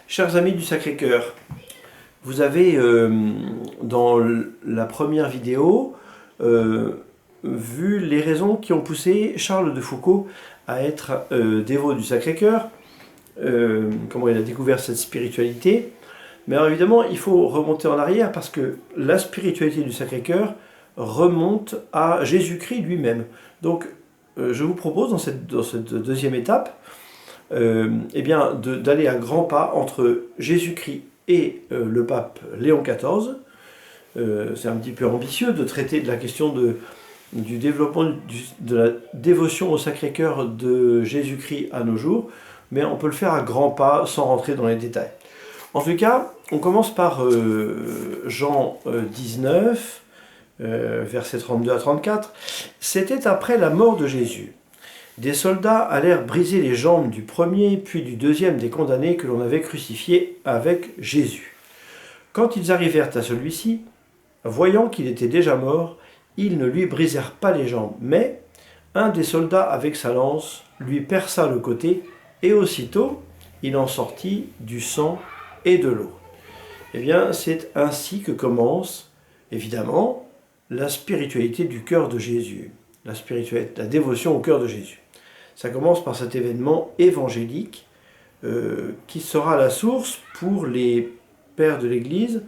Chers amis du Sacré-Cœur, vous avez dans la première vidéo vu les raisons qui ont poussé Charles de Foucault à être dévot du Sacré-Cœur, comment il a découvert cette spiritualité. Mais alors évidemment, il faut remonter en arrière parce que la spiritualité du Sacré-Cœur remonte à Jésus-Christ lui-même. Donc je vous propose dans cette deuxième étape d'aller à grands pas entre Jésus-Christ et le pape Léon XIV. C'est un petit peu ambitieux de traiter de la question du développement de la dévotion au Sacré-Cœur de Jésus-Christ à nos jours, mais on peut le faire à grands pas sans rentrer dans les détails. En tout cas, on commence par Jean 19, versets 32 à 34. C'était après la mort de Jésus. Des soldats allèrent briser les jambes du premier puis du deuxième des condamnés que l'on avait crucifiés avec Jésus. Quand ils arrivèrent à celui-ci, voyant qu'il était déjà mort, ils ne lui brisèrent pas les jambes, mais un des soldats avec sa lance lui perça le côté, et aussitôt il en sortit du sang et de l'eau. Eh bien, c'est ainsi que commence, évidemment, la spiritualité du cœur de Jésus, la dévotion au cœur de Jésus. Ça commence par cet événement évangélique qui sera la source pour les pères de l'Église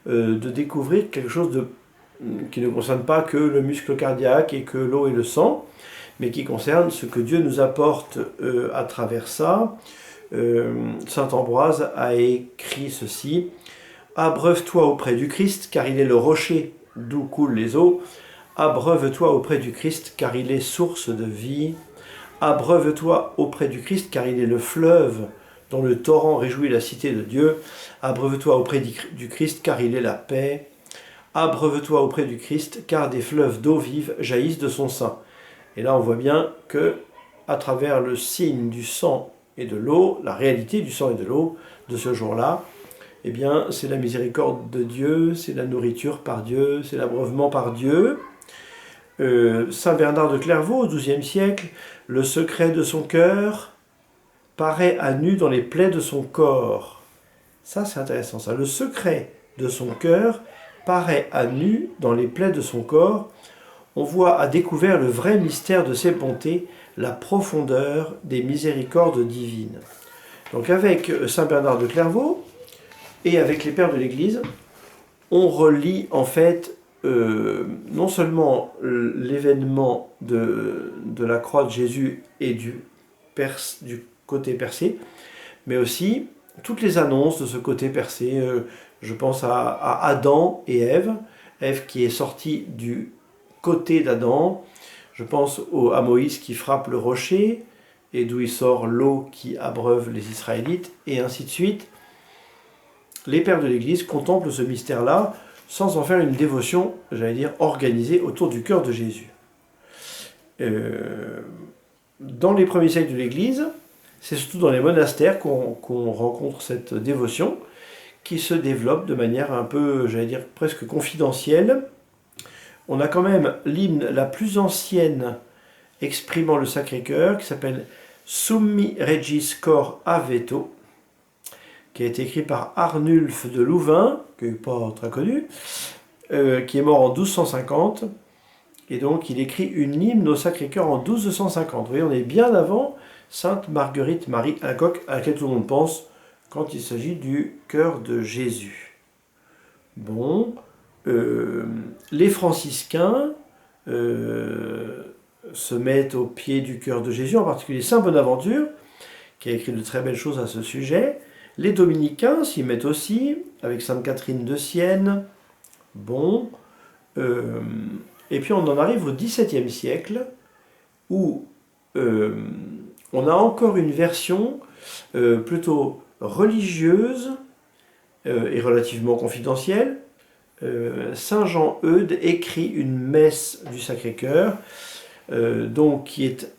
de découvrir quelque chose qui ne concerne pas que le muscle cardiaque et que l'eau et le sang, mais qui concerne ce que Dieu nous apporte à travers ça. Saint Ambroise a écrit ceci: « Abreuve-toi auprès du Christ, car il est le rocher d'où coulent les eaux. Abreuve-toi auprès du Christ, car il est source de vie. Abreuve-toi auprès du Christ, car il est le fleuve dont le torrent réjouit la cité de Dieu. Abreuve-toi auprès du Christ, car il est la paix. Abreuve-toi auprès du Christ, car des fleuves d'eau vive jaillissent de son sein. » Et là, on voit bien que, à travers le signe du sang et de l'eau, la réalité du sang et de l'eau de ce jour-là, eh bien, c'est la miséricorde de Dieu, c'est la nourriture par Dieu, c'est l'abreuvement par Dieu. Saint Bernard de Clairvaux, au XIIe siècle, le secret de son cœur paraît à nu dans les plaies de son corps. Ça, c'est intéressant, ça. Le secret de son cœur paraît à nu dans les plaies de son corps. On voit à découvert le vrai mystère de ses bontés, la profondeur des miséricordes divines. Donc avec Saint Bernard de Clairvaux et avec les pères de l'Église, on relie en fait non seulement l'événement de la croix de Jésus et du côté percé, mais aussi toutes les annonces de ce côté percé. Je pense à Adam et Ève, Ève qui est sortie du côté d'Adam. Je pense à Moïse qui frappe le rocher et d'où il sort l'eau qui abreuve les Israélites, et ainsi de suite. Les pères de l'Église contemplent ce mystère-là sans en faire une dévotion, j'allais dire, organisée autour du cœur de Jésus. Dans les premiers siècles de l'Église, c'est surtout dans les monastères qu'on rencontre cette dévotion qui se développe de manière un peu, j'allais dire, presque confidentielle. On a quand même l'hymne la plus ancienne exprimant le Sacré-Cœur qui s'appelle Summi Regis Cor Aveto, qui a été écrit par Arnulf de Louvain, qui n'est pas très connu, qui est mort en 1250, et donc il écrit une hymne au Sacré-Cœur en 1250. Vous voyez, on est bien avant Sainte Marguerite Marie Alacoque, à laquelle tout le monde pense quand il s'agit du cœur de Jésus. Bon, les franciscains se mettent au pied du cœur de Jésus, en particulier Saint Bonaventure, qui a écrit de très belles choses à ce sujet. Les dominicains s'y mettent aussi, avec Sainte Catherine de Sienne. Bon, et puis on en arrive au XVIIe siècle, où on a encore une version plutôt religieuse et relativement confidentielle. Saint Jean Eudes écrit une messe du Sacré-Cœur, donc qui est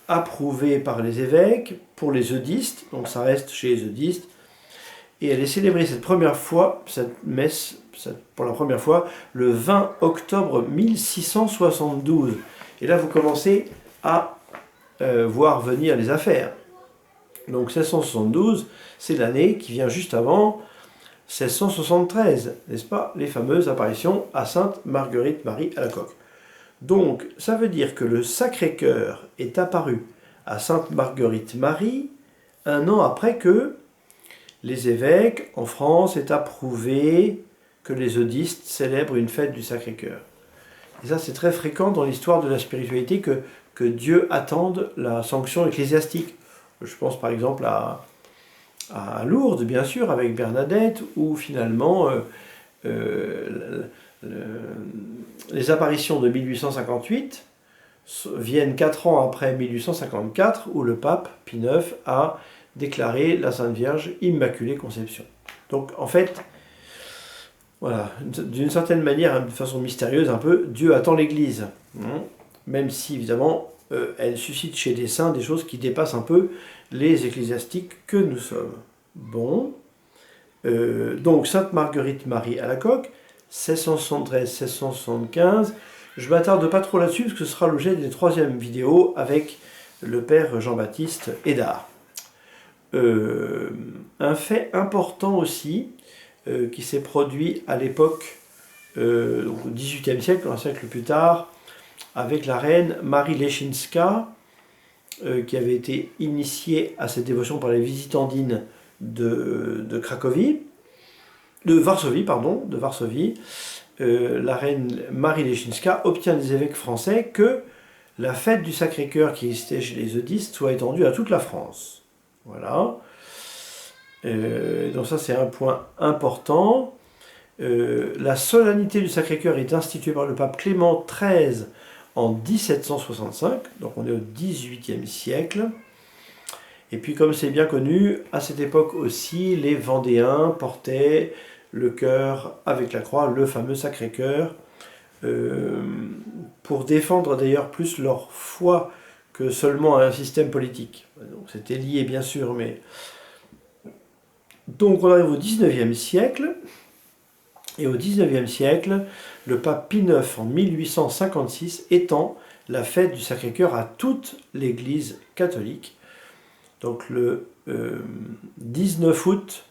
approuvée par les évêques pour les eudistes, donc ça reste chez les eudistes, et elle est célébrée cette messe pour la première fois le 20 octobre 1672. Et là vous commencez à voir venir les affaires. Donc 1672, c'est l'année qui vient juste avant 1673, n'est-ce pas? Les fameuses apparitions à Sainte Marguerite Marie à la coque. Donc ça veut dire que le Sacré-Cœur est apparu à Sainte Marguerite Marie un an après que les évêques en France aient approuvé que les eudistes célèbrent une fête du Sacré-Cœur. Et ça, c'est très fréquent dans l'histoire de la spiritualité que Dieu attende la sanction ecclésiastique. Je pense par exemple à Lourdes, bien sûr, avec Bernadette, où finalement les apparitions de 1858 viennent 4 ans après 1854, où le pape Pie IX a déclaré la Sainte Vierge Immaculée Conception. Donc en fait, voilà, d'une certaine manière, de façon mystérieuse un peu, Dieu attend l'Église, même si évidemment elle suscite chez les saints des choses qui dépassent un peu les ecclésiastiques que nous sommes. Bon, donc Sainte Marguerite Marie à la coque, 1673-1675. Je ne m'attarde pas trop là-dessus parce que ce sera l'objet d'une troisième vidéo avec le père Jean-Baptiste Hédard. Un fait important aussi qui s'est produit à l'époque, au XVIIIe siècle, un siècle plus tard, avec la reine Marie Leschinska, qui avait été initiée à cette dévotion par les visitandines de Cracovie, de Varsovie. La reine Marie Leschinska obtient des évêques français que la fête du Sacré-Cœur qui existait chez les eudistes soit étendue à toute la France. Voilà. Donc ça c'est un point important. La solennité du Sacré-Cœur est instituée par le pape Clément XIII en 1765, donc on est au XVIIIe siècle. Et puis comme c'est bien connu, à cette époque aussi, les Vendéens portaient le cœur avec la croix, le fameux Sacré-Cœur, pour défendre d'ailleurs plus leur foi que seulement un système politique. C'était lié bien sûr, mais... Donc on arrive au XIXe siècle, et au XIXe siècle, le pape Pie IX en 1856 étend la fête du Sacré-Cœur à toute l'Église catholique. Donc le 19 août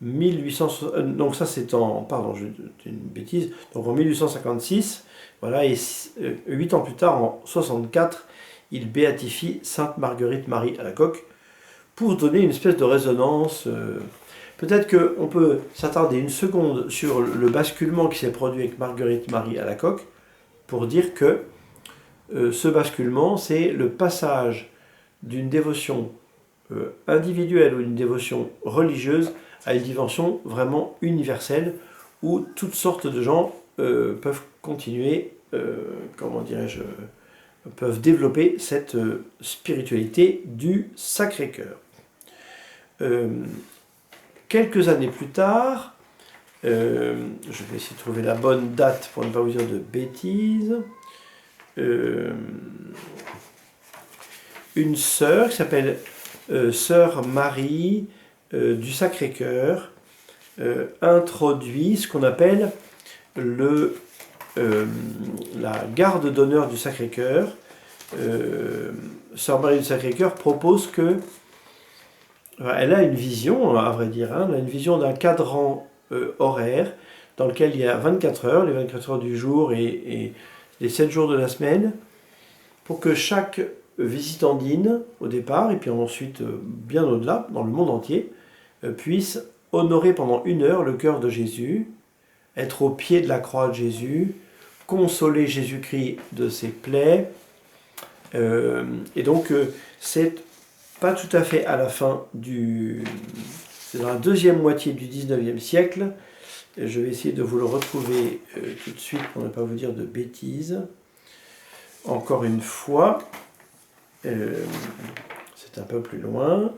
1860, donc ça c'est en, pardon, j'ai une bêtise, donc en 1856, voilà, et 8 ans plus tard, en 64, il béatifie Sainte Marguerite Marie à la coque pour donner une espèce de résonance. Peut-être qu'on peut s'attarder une seconde sur le basculement qui s'est produit avec Marguerite Marie à la coque pour dire que ce basculement, c'est le passage d'une dévotion individuelle ou une dévotion religieuse à une dimension vraiment universelle où toutes sortes de gens peuvent continuer, comment dirais-je, peuvent développer cette spiritualité du Sacré-Cœur. Quelques années plus tard, je vais essayer de trouver la bonne date pour ne pas vous dire de bêtises, une sœur qui s'appelle Sœur Marie du Sacré-Cœur introduit ce qu'on appelle la garde d'honneur du Sacré-Cœur. Sœur Marie du Sacré-Cœur propose que elle a une vision, à vrai dire, elle a une vision d'un cadran horaire dans lequel il y a 24 heures, les 24 heures du jour et les 7 jours de la semaine, pour que chaque visitandine, au départ, et puis ensuite bien au-delà, dans le monde entier, puisse honorer pendant 1 heure le cœur de Jésus, être au pied de la croix de Jésus, consoler Jésus-Christ de ses plaies. Et donc, c'est pas tout à fait à la fin c'est dans la deuxième moitié du 19e siècle. Je vais essayer de vous le retrouver tout de suite pour ne pas vous dire de bêtises. Encore une fois, c'est un peu plus loin.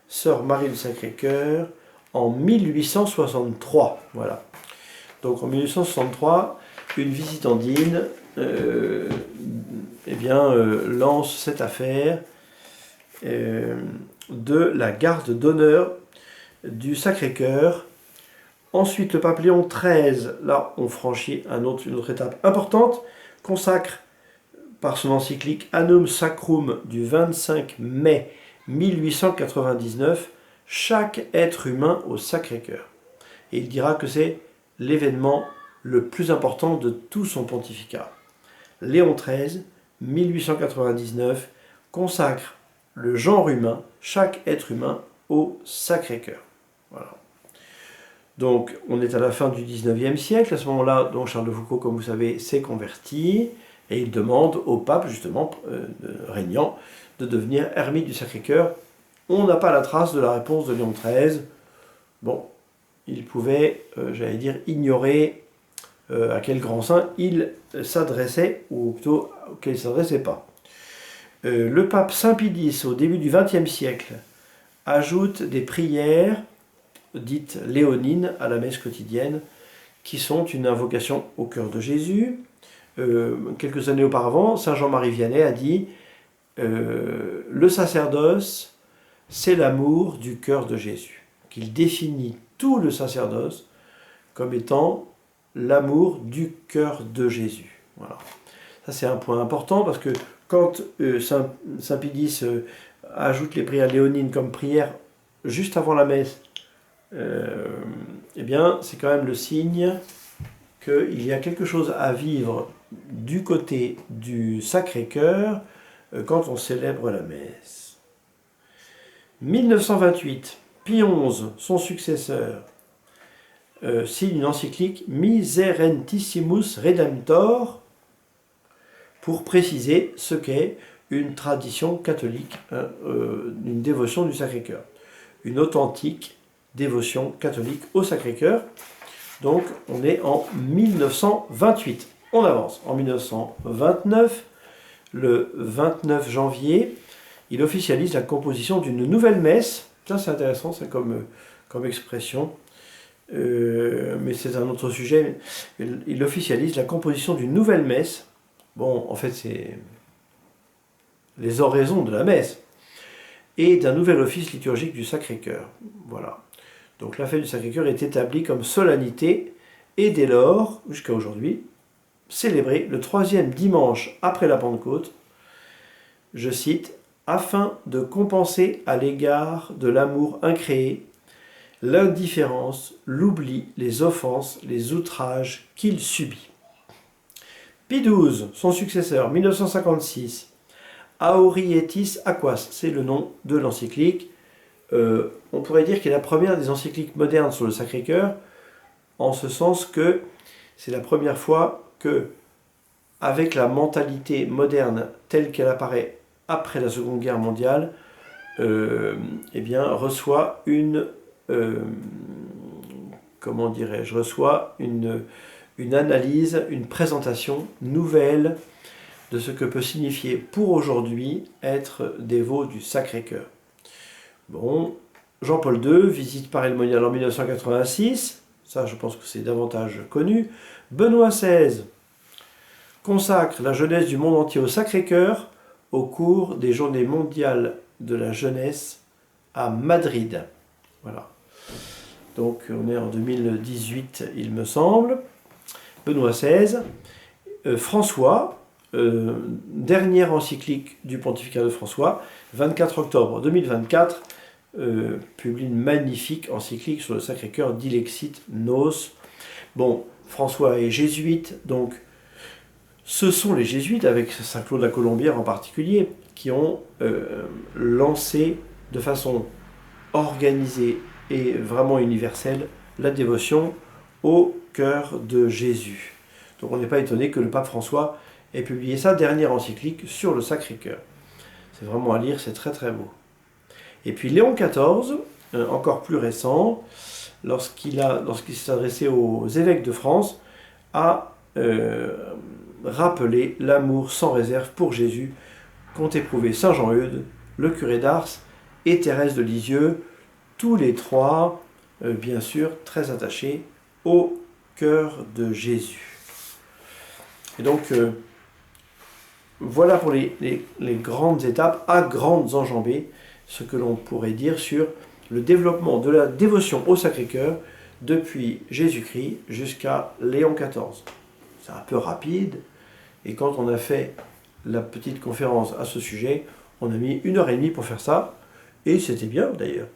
Sœur Marie du Sacré-Cœur en 1863. Voilà. Donc en 1863, une visitandine lance cette affaire de la garde d'honneur du Sacré-Cœur. Ensuite, le pape Léon XIII, là on franchit une autre étape importante, consacre par son encyclique Annum Sacrum du 25 mai 1899, chaque être humain au Sacré-Cœur. Et il dira que c'est l'événement le plus important de tout son pontificat. Léon XIII, 1899, consacre le genre humain, chaque être humain, au Sacré-Cœur. Voilà. Donc, on est à la fin du 19e siècle. À ce moment-là, donc Charles de Foucauld, comme vous savez, s'est converti et il demande au pape, justement, régnant, de devenir ermite du Sacré-Cœur. On n'a pas la trace de la réponse de Léon XIII. Bon, il pouvait, j'allais dire, ignorer à quel grand saint il s'adressait, ou plutôt auquel il ne s'adressait pas. Le pape Saint Pie X, au début du XXe siècle, ajoute des prières dites léonines à la messe quotidienne, qui sont une invocation au cœur de Jésus. Quelques années auparavant, Saint Jean-Marie Vianney a dit le sacerdoce, c'est l'amour du cœur de Jésus. Qu'il définit tout le sacerdoce comme étant l'amour du cœur de Jésus. Voilà. Ça, c'est un point important parce que quand Saint Pie X ajoute les prières léonines comme prière juste avant la messe, eh bien, c'est quand même le signe qu'il y a quelque chose à vivre du côté du Sacré-Cœur quand on célèbre la messe. 1928, Pie XI, son successeur, signe une encyclique Miserentissimus Redemptor pour préciser ce qu'est une tradition catholique, une dévotion du Sacré-Cœur. Une authentique dévotion catholique au Sacré-Cœur. Donc on est en 1928. On avance. En 1929, le 29 janvier, il officialise la composition d'une nouvelle messe. Ça c'est intéressant, c'est comme expression. Mais c'est un autre sujet. Il officialise la composition d'une nouvelle messe. Bon, en fait, c'est les oraisons de la messe. Et d'un nouvel office liturgique du Sacré-Cœur. Voilà. Donc la fête du Sacré-Cœur est établie comme solennité et dès lors, jusqu'à aujourd'hui, célébrée le 3e dimanche après la Pentecôte, je cite, afin de compenser à l'égard de l'amour incréé l'indifférence, l'oubli, les offenses, les outrages qu'il subit. Pie XII, son successeur, 1956, Aurietis Aquas, c'est le nom de l'encyclique. On pourrait dire qu'il est la première des encycliques modernes sur le Sacré-Cœur, en ce sens que c'est la première fois que, avec la mentalité moderne telle qu'elle apparaît après la Seconde Guerre mondiale, eh bien, reçoit une analyse, une présentation nouvelle de ce que peut signifier pour aujourd'hui être dévot du Sacré-Cœur. Bon, Jean-Paul II visite Paray-le-Monial en 1986, ça je pense que c'est davantage connu. Benoît XVI consacre la jeunesse du monde entier au Sacré-Cœur au cours des Journées mondiales de la jeunesse à Madrid. Voilà. Donc on est en 2018, il me semble. Benoît XVI, François, dernière encyclique du pontificat de François, 24 octobre 2024, publie une magnifique encyclique sur le Sacré-Cœur, Dilexit Nos. Bon, François est jésuite, donc ce sont les jésuites, avec Saint Claude la Colombière en particulier, qui ont lancé de façon organisée et vraiment universelle la dévotion au cœur de Jésus. Donc on n'est pas étonné que le pape François ait publié sa dernière encyclique sur le Sacré-Cœur. C'est vraiment à lire, c'est très très beau. Et puis Léon XIV, encore plus récent, lorsqu'il s'est adressé aux évêques de France, a rappelé l'amour sans réserve pour Jésus qu'ont éprouvé Saint Jean-Eudes, le curé d'Ars et Thérèse de Lisieux, tous les trois, bien sûr, très attachés au cœur de Jésus. Et donc, voilà pour les grandes étapes à grandes enjambées, ce que l'on pourrait dire sur le développement de la dévotion au Sacré-Cœur depuis Jésus-Christ jusqu'à Léon XIV. C'est un peu rapide, et quand on a fait la petite conférence à ce sujet, on a mis 1h30 pour faire ça. Et c'était bien d'ailleurs.